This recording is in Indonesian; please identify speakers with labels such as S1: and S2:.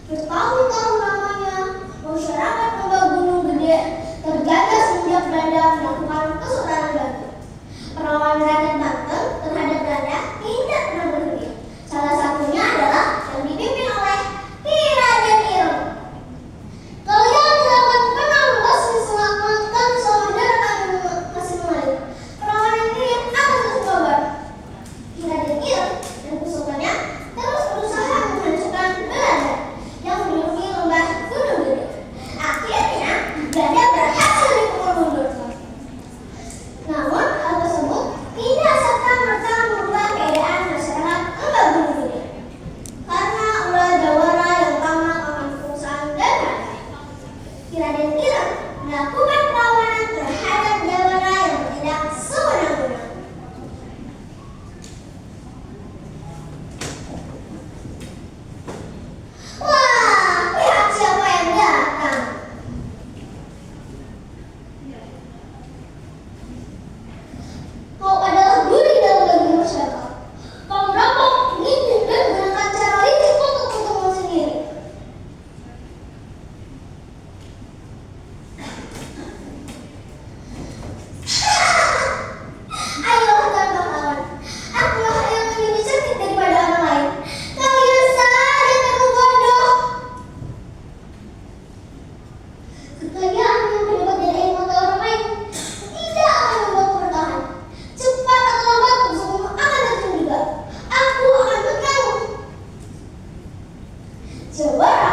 S1: Bertahun-tahun lamanya, masyarakat Lembah Gunung Gede terjaga sejak Belanda melakukan kesultanan Banten. Perlawanan rakyat Banten terhadap Belanda tidak pernah berhenti. Salah satunya adalah yang dipimpin oleh Ki Raden Ireng. Kalian tidak pernah lupa diselamatkan saudara kami masih mengalir. Perlawanan ini akan terus berkobar. Ki Raden Ireng dan pasukannya terus berusaha menghancurkan Belanda yang menduduki Lembah Gunung Gede. Akhirnya, Belanda berhasil dipukul mundur. Namun, hal tersebut tidak serta-merta mengubah keadaan masyarakat Lembah Gunung Gede. Karena ulah jawara yang tamak akan kekuasaan dan harta, Ki Raden Ireng melakukan perlawanan terhadap jawara yang bertindak sewenang-wenang. Wah, lihat siapa yang datang. Kau adalah duri dalam daging masyarakat. Kau merampok, menginjak dan menggunakan cara licik untuk keuntungan sendiri. Ayolah kalian pahlawan. Akulah yang lebih cerdik daripada orang lain. Kalian saja terlalu bodoh. Kekayaan yang didapat dari ilmu orang lain tidak akan membuatku bertahan. Cepat atau lambat musuhmu akan datang juga. Aku akan bertarung. Jawara